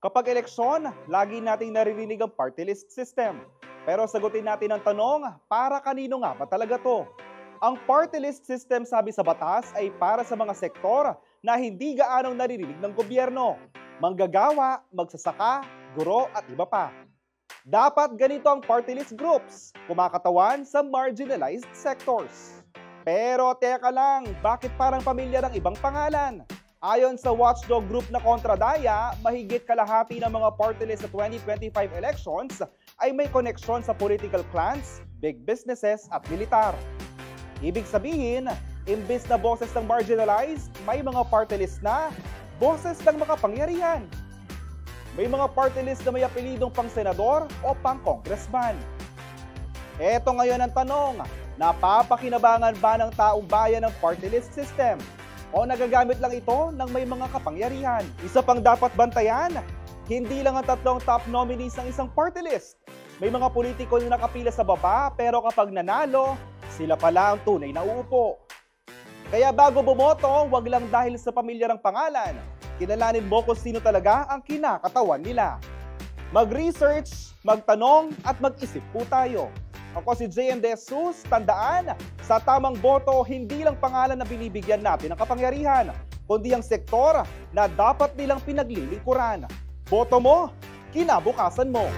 Kapag eleksyon, lagi nating naririnig ang party list system. Pero sagutin natin ang tanong, para kanino nga ba talaga to? Ang party list system sabi sa batas ay para sa mga sektor na hindi gaanong naririnig ng gobyerno. Manggagawa, magsasaka, guro at iba pa. Dapat ganito ang party list groups, kumakatawan sa marginalized sectors. Pero teka lang, bakit parang pamilya ng ibang pangalan? Ayon sa watchdog group na Kontradaya, mahigit kalahati ng mga party list sa 2025 elections ay may koneksyon sa political clans, big businesses at militar. Ibig sabihin, imbes na boses ng marginalized, may mga party list na boses ng makapangyarihan. May mga party list na may apelidong pang senador o pang congressman. Eto ngayon ang tanong, napapakinabangan ba ng taong bayan ng party list system? O nagagamit lang ito ng may mga kapangyarihan? Isa pang dapat bantayan, hindi lang ang tatlong top nominees ng isang party list. May mga politiko na nakapila sa baba pero kapag nanalo, sila pala ang tunay na uupo. Kaya bago bumoto, wag lang dahil sa pamilyarang pangalan. Kilalanin mo kung sino talaga ang kinakatawan nila. Mag-research, magtanong at mag-isip po tayo. Ako si JM De Jesus, tandaan, sa tamang boto, hindi lang pangalan na binibigyan natin ng kapangyarihan, kundi ang sektor na dapat nilang pinaglilingkuran. Boto mo, kinabukasan mo.